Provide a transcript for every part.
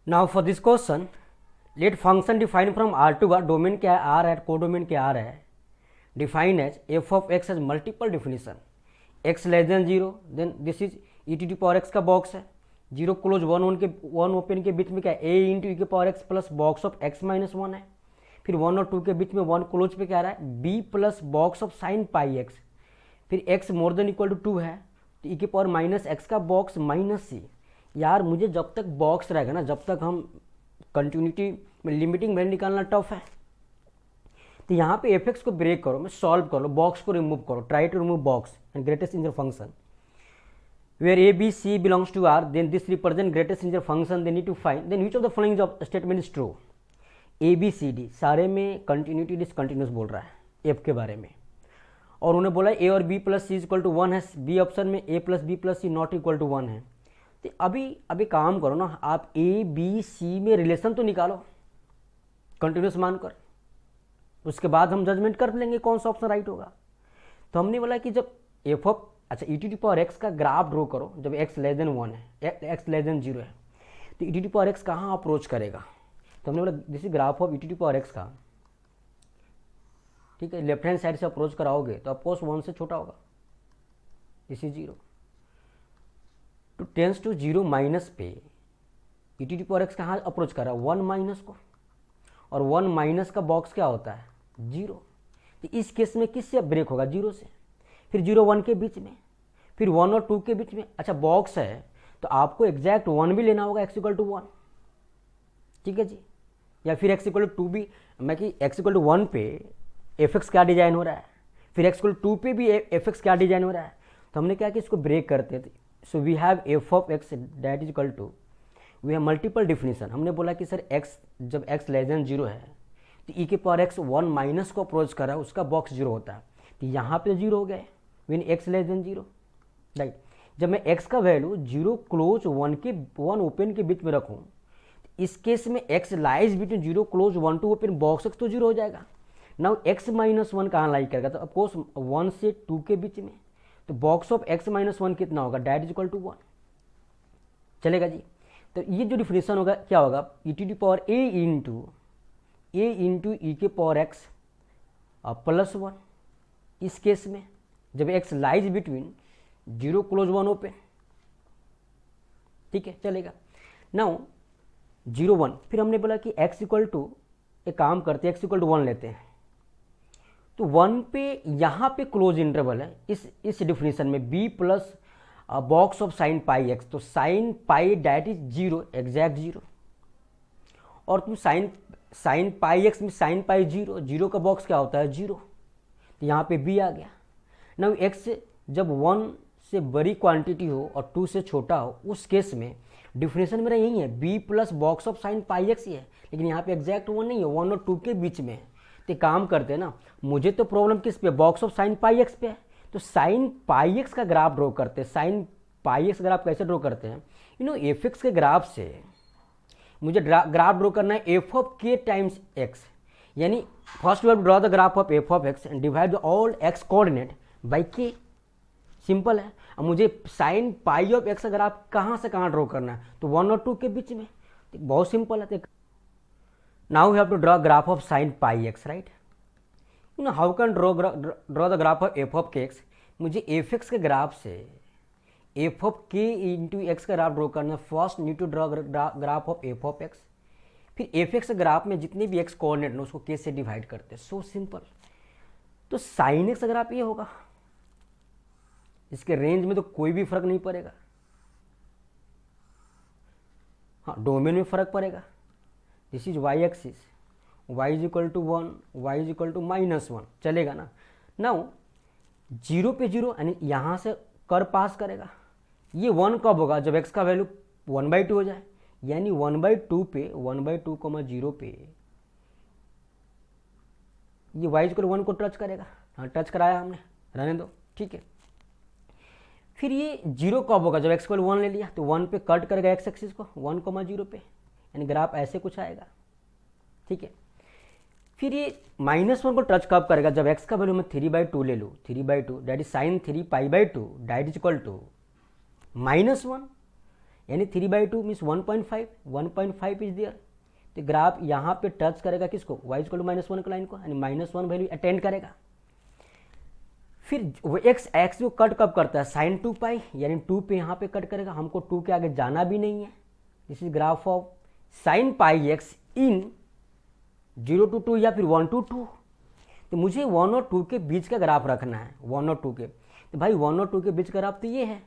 Now for this question let function define from R to R, domain क्या है R है, codomain क्या R है, define as f of x as multiple definition x less than zero, then this is e to power x का box है, zero close one open के बीच में क्या है ए इंटू ई के power x plus box of x minus one है, फिर वन और टू के बीच में वन क्लोज पे क्या आ रहा है B plus box of sine pi x, फिर x more than equal to two है तो ई के पावर माइनस एक्स का बॉक्स माइनस सी। यार मुझे जब तक बॉक्स रहेगा ना, जब तक हम कंटिन्यूटी में लिमिटिंग वैल्यू निकालना टफ है। तो यहाँ पे एफ एक्स को ब्रेक करो, मैं सॉल्व कर लो, बॉक्स को रिमूव करो, try to remove box and greatest integer function where a b c belongs to R, then this represent greatest integer function, they need to find then which of the following statement is true. A b c d सारे में continuity discontinuous बोल रहा है F के बारे में, और उन्हें बोला ए और B plus C equal to one है, बी ऑप्शन में A plus B plus C not equal to one है। तो अभी काम करो ना, आप ए बी सी में रिलेशन तो निकालो कंटिन्यूस मानकर, उसके बाद हम जजमेंट कर लेंगे कौन सा ऑप्शन राइट होगा। तो हमने बोला कि जब एफ ऑफ अच्छा ई टी पावर एक्स का ग्राफ ड्रॉ करो जब एक्स लेस देन वन है, एक्स लेस देन जीरो है, तो ई टी पावर एक्स कहाँ अप्रोच करेगा। तो हमने बोला this graph of e to power x का, ठीक है, लेफ्ट हैंड साइड से अप्रोच कराओगे तो ऑफकोर्स वन से छोटा होगा, इसी zero to tends to zero minus पे ई टी पावर एक्स कहाँ अप्रोच कर रहा है वन माइनस को, और वन माइनस का बॉक्स क्या होता है जीरो। तो इस केस में किससे ब्रेक होगा जीरो से, फिर जीरो वन के बीच में, फिर वन और टू के बीच में। अच्छा बॉक्स है तो आपको एग्जैक्ट वन भी लेना होगा एक्स इक्वल टू वन, ठीक है जी, या फिर एक्स इक्वल टू टू भी, मैं कि एक्स इक्वल टू वन पे एफ एक्स क्या डिजाइन हो रहा है, फिर एक्स इक्वल टू पे भी एफ एक्स क्या डिजाइन हो रहा है। तो हमने क्या कि इसको ब्रेक करते थे, so we have f of x that is equal to, we have multiple definition. हमने बोला कि सर एक्स जब एक्स लेस देन जीरो है तो ई के पावर एक्स वन माइनस को अप्रोच कर रहा है, उसका बॉक्स जीरो होता है, तो यहाँ पे जीरो हो गया when x less than zero, right. जब मैं एक्स का value zero close one open के बीच में रखूँ, इस केस में x lies between zero close one two open box x तो जीरो हो जाएगा। नाउ एक्स माइनस वन कहाँ लाई करेगा, तो ऑफकोर्स वन से टू के बीच में, तो box of x minus one कितना होगा that is equal to one, चलेगा जी। तो ये जो डिफिनेशन होगा क्या होगा e to power a into e के पावर एक्स प्लस वन, इस केस में जब x lies between zero close one open, ठीक है चलेगा। नाउ जीरो वन, फिर हमने बोला कि एक्स इक्वल टू, एक काम करते हैं एक्स इक्वल टू वन लेते हैं, तो वन पे यहाँ पे क्लोज इंटरवल है इस डिफिनेशन में B plus box of sine pi x, तो sine pi that is zero exact zero, और तुम साइन पाई एक्स में साइन पाई जीरो, जीरो का बॉक्स क्या होता है जीरो, तो यहाँ पे बी आ गया। ना एक्स जब वन से बड़ी क्वांटिटी हो और टू से छोटा हो, उस केस में डिफिनेशन मेरा यही है B plus box of sine pi x ही है, लेकिन यहाँ पे एग्जैक्ट वन नहीं है, वन और टू के बीच में है। तो काम करते हैं ना, मुझे तो प्रॉब्लम किस पे, box of sine pi x पे है, तो साइन पाई एक्स का ग्राफ ड्रॉ करते हैं। साइन पाई एक्स ग्राफ कैसे ड्रॉ करते हैं, यू नो एफ एक्स के ग्राफ से मुझे ग्राफ ड्रॉ करना है f of k times x, यानी first we have to draw the graph of f of x and divide all x coordinate by k, simple है। अब मुझे sine pi of x का graph कहाँ से कहाँ ड्रॉ करना है, तो वन और टू के बीच में, तो बहुत सिंपल है। Now we have to draw graph of sine pi x, right. You know how can draw the graph of f of k x, मुझे एफ एक्स के ग्राफ से f of k into x का graph draw करना, first need to draw graph of f of x, फिर f x graph में जितने भी x coordinate ना उसको के से डिवाइड करते हैं, सो सिंपल। तो साइन एक्स ग्राफ ये होगा, इसके रेंज में तो कोई भी फर्क नहीं पड़ेगा, हाँ डोमेन में फर्क पड़ेगा। This is y axis, y is equal to one, y is equal to minus one, चलेगा ना। नाउ जीरो पे जीरो यानी यहाँ से कर पास करेगा, ये वन कब होगा जब x का वैल्यू वन बाई टू हो जाए, यानी वन बाई टू पे one by two comma zero पे ये y इक्वल वन को टच करेगा, हाँ टच कराया हमने, रहने दो ठीक है। फिर ये जीरो कब होगा जब x इक्वल वन ले लिया, तो वन पे कट करेगा एक्स एक्सिस को वन कोमा जीरो पे, यानी ग्राफ ऐसे कुछ आएगा, ठीक है। फिर ये माइनस वन को टच कब करेगा जब x का वैल्यू मैं थ्री बाई टू ले लूँ, three by two that is sine three pi by two that is equal to minus one, यानी 3/2 मीन्स 1.5, 1.5 इज देयर। तो ग्राफ यहाँ पे टच करेगा किसको, y इक्वल टू -1 की लाइन को, यानी -1 वैल्यू अटेंड करेगा। फिर वो एक्स को कट कब करता है, sin 2π, यानी 2 पे यहाँ पे कट करेगा, हमको 2 के आगे जाना भी नहीं है। This is graph of sin πx in 0 to 2 या फिर 1 to 2। तो मुझे 1 और 2 के बीच का ग्राफ रखना है, 1 और 2 के। तो भाई 1 और 2 के बीच का ग्राफ तो ये है,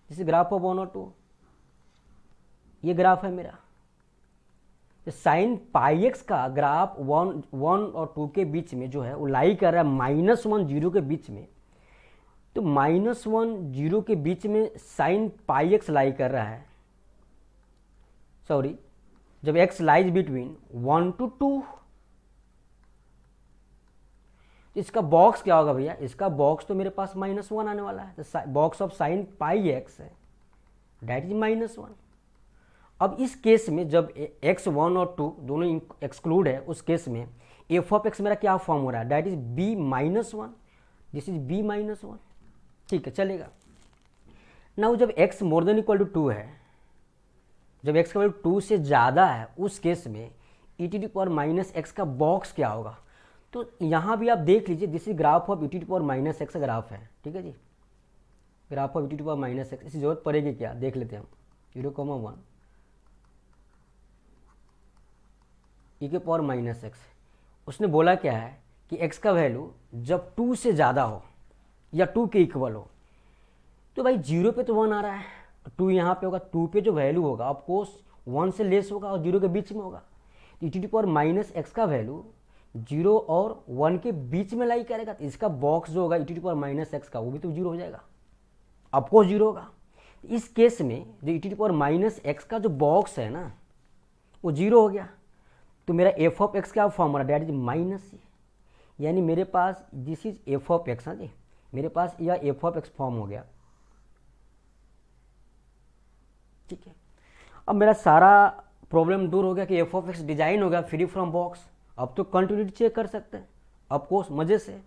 दिस इज ग्राफ ऑफ 1 और 2, ये ग्राफ है मेरा। तो sin πx का ग्राफ 1 और 2 के बीच में जो है वो लाई कर रहा है -1 0 के बीच में। तो -1 0 के बीच में sin πx लाई कर रहा है, सॉरी, जब x लाइज बिटवीन 1 to 2। इसका बॉक्स क्या होगा भैया, इसका बॉक्स तो मेरे पास -1 आने वाला है। तो बॉक्स ऑफ sin πx है डेट इज -1। अब इस केस में जब x 1 और 2 दोनों एक्सक्लूड है, उस केस में f ऑफ x मेरा क्या फॉर्म हो रहा है, that is b-1, this is b-1। ठीक है, चलेगा। नाउ जब x more than equal to 2 है, जब x का वैल्यू 2 से ज़्यादा है, उस केस में e⁻x का बॉक्स क्या होगा। तो यहाँ भी आप देख लीजिए, this is graph of e⁻x का ग्राफ है, ठीक है जी, ग्राफ ऑफ e⁻x। इसकी जरूरत पड़ेगी क्या, देख लेते हैं हम। 0,1 e⁻x, उसने बोला क्या है कि x का वैल्यू जब 2 से ज़्यादा हो या 2 के इक्वल हो। तो भाई 0 पे तो 1 आ रहा है, 2 यहाँ पे होगा, 2 पे जो वैल्यू होगा ऑफकोर्स 1 से लेस होगा और 0 के बीच में होगा। तो e⁻x का वैल्यू 0 और 1 के बीच में लाई करेगा, तो इसका बॉक्स जो होगा e⁻x का वो भी तो 0 हो जाएगा, ऑफकोर्स 0 होगा। इस केस में जो e⁻x का जो बॉक्स है ना वो 0 हो गया। तो मेरा f ऑफ x क्या फॉर्म हो रहा है, डेट इज माइनस, यानी मेरे पास this is f of x। हाँ जी, मेरे पास यह f ऑफ x फॉर्म हो गया। ठीक है, अब मेरा सारा प्रॉब्लम दूर हो गया कि f ऑफ x डिजाइन हो गया फ्री फ्रॉम बॉक्स। अब तो कंटिन्यूटी चेक कर सकते हैं ऑफकोर्स मजे से।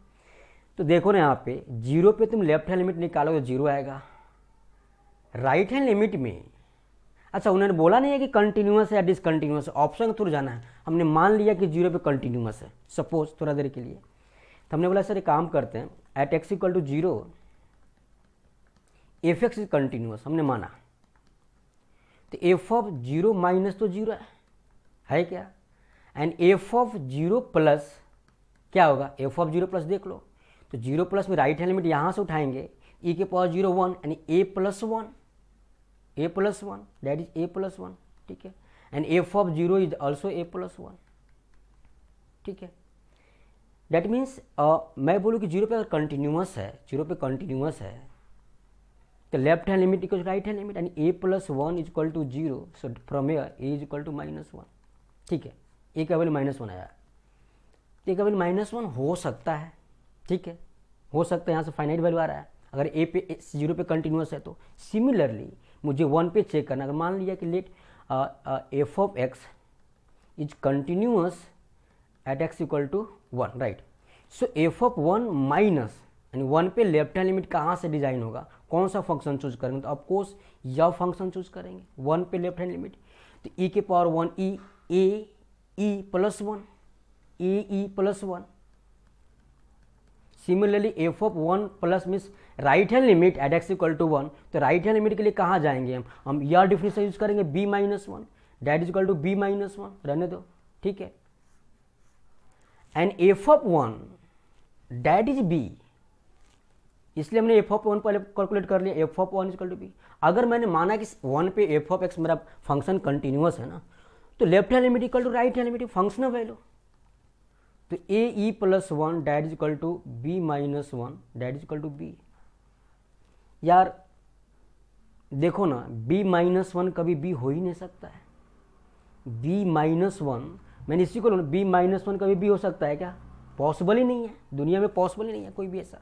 तो देखो ना यहाँ पे 0 पे तुम लेफ्ट हैंड लिमिट निकालोगे तो 0 आएगा, राइट हैंड लिमिट में, अच्छा उन्होंने बोला नहीं है कि कंटिन्यूअस है या डिसकंटिन्यूअस है, ऑप्शन के थ्रू जाना है। हमने मान लिया कि 0 पे कंटिन्यूअस है सपोज थोड़ा देर के लिए। तो हमने बोला सर एक काम करते हैं, at x equal to 0 f x is continuous, हमने माना। तो एफ ऑफ 0 माइनस तो 0 है क्या, एंड एफ ऑफ 0 प्लस क्या होगा, एफ ऑफ 0 प्लस देख लो। तो 0 प्लस में राइट हैंड लिमिट यहाँ से उठाएंगे, e के पावर 0 1 यानी a plus 1, a plus 1 that is a plus 1। ठीक है, and F of 0 is also a plus 1। ठीक है, दैट मीन्स मैं बोलूँ कि 0 पे अगर कंटिन्यूअस है, 0 पे कंटिन्यूअस है तो left hand limit equal right hand limit, यानी a plus 1 is equal to 0, so from here a is equal to -1। ठीक है, a का वैल्यू -1 आया, तो a का वैल्यू -1 हो सकता है। ठीक है, हो सकता है, यहाँ से फाइनाइट वैल्यू आ रहा है अगर a पे 0 पे कंटिन्यूअस है। तो सिमिलरली मुझे 1 पे चेक करना, अगर मान लिया कि let f of x is continuous at x equal to 1, right. So f of 1 minus यानी 1 पे लेफ्ट हैंड लिमिट कहाँ से डिजाइन होगा, कौन सा फंक्शन चूज करेंगे, तो ऑफकोर्स यह फंक्शन चूज करेंगे 1 पे लेफ्ट हैंड लिमिट। तो e के power 1 e plus 1, e plus 1। Similarly f of 1 plus means right hand limit at x equal to 1, तो राइट हैंड लिमिट के लिए कहाँ जाएंगे हम यह डिफिनेशन यूज करेंगे b-1 that is equal to b-1, रहने दो। ठीक है, and F of 1 that is b, इसलिए हमने एफ ऑफ 1 पहले कैलकुलेट कर लिया, f of 1 is equal to b। अगर मैंने माना कि 1 पे एफ ऑफ x मेरा फंक्शन कंटिन्यूअस है ना, तो left hand limit equal to right hand limit functional value. तो a plus 1 that is equal to b-1 that is equal to b। यार देखो ना, b-1 कभी b हो ही नहीं सकता है, b-1 मैंने इसी को b-1 कभी b हो सकता है क्या, पॉसिबल ही नहीं है, दुनिया में पॉसिबल ही नहीं है कोई भी ऐसा।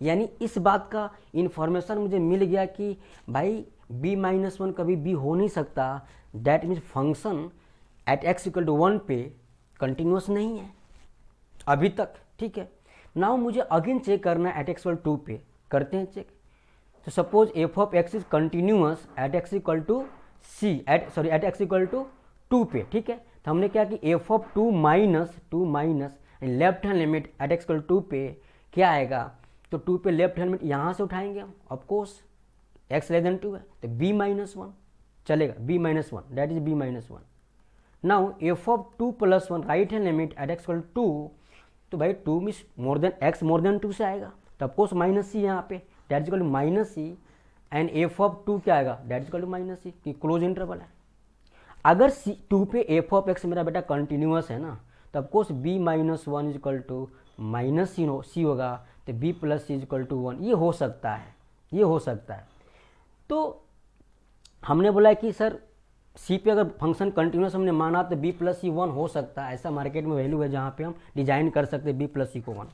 यानी इस बात का इन्फॉर्मेशन मुझे मिल गया कि भाई b-1 कभी b हो नहीं सकता, that means function at x equal to 1 पे कंटिन्यूअस नहीं है अभी तक। ठीक है, नाउ मुझे अगेन चेक करना है एट x इक्वल 2 पे, करते हैं चेक। तो suppose f of x is continuous at x equal to c at x equal to 2 पे, ठीक है। तो हमने क्या कि f of 2 minus left hand limit at x equal 2 पे क्या आएगा, तो 2 पे लेफ्ट हैंड लिमिट यहाँ से उठाएंगे हम, ऑफकोर्स एक्स लेस देन 2 है तो b माइनस 1 चलेगा, b minus 1 that is b minus 1। Now F of 2 plus 1 right hand limit at x equal 2, तो भाई 2 means more than x more than 2 से आएगा, तो ऑफकोर्स माइनस सी यहाँ पे that is equal to minus C, and F of 2 क्या आएगा that is equal to minus C, कि क्लोज इंटरवल है। अगर सी 2 पे एफ ऑफ एक्स मेरा बेटा कंटिन्यूअस है ना, तो of course b minus 1 is equal to minus C होगा, तो b plus C is equal to 1, ये हो सकता है, ये हो सकता है। तो हमने बोला कि सर सी पे अगर फंक्शन कंटिन्यूस हमने माना तो b प्लस सी 1 हो सकता है, ऐसा मार्केट में वैल्यू है जहाँ पे हम डिजाइन कर सकते हैं b प्लस सी को 1।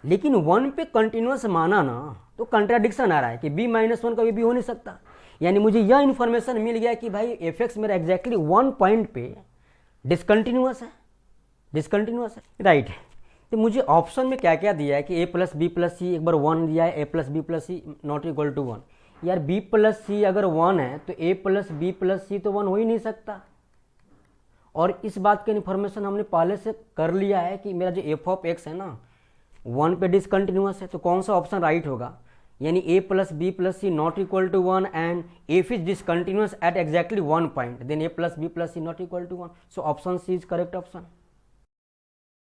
लेकिन 1 पे कंटिन्यूस माना ना तो कंट्राडिक्शन आ रहा है कि b माइनस 1 कभी भी हो नहीं सकता। यानी मुझे यह इन्फॉर्मेशन मिल गया कि भाई एफ एक्स मेरा एग्जैक्टली 1 पॉइंट पे डिसकंटिन्यूस है, राइट। तो मुझे ऑप्शन में क्या क्या दिया है कि a plus B plus c, एक बार 1 दिया है a plus B plus C not equal to 1। यार b प्लस सी अगर 1 है तो a प्लस बी प्लस सी तो 1 हो ही नहीं सकता, और इस बात का इन्फॉर्मेशन हमने पहले से कर लिया है कि मेरा जो एफ ऑफ एक्स है ना 1 पे डिसकंटिन्यूस है, तो कौन सा ऑप्शन राइट होगा, यानी a plus B plus C not equal to 1 and f is discontinuous at exactly 1 point, then a plus B plus C not equal to 1, so option c is correct option.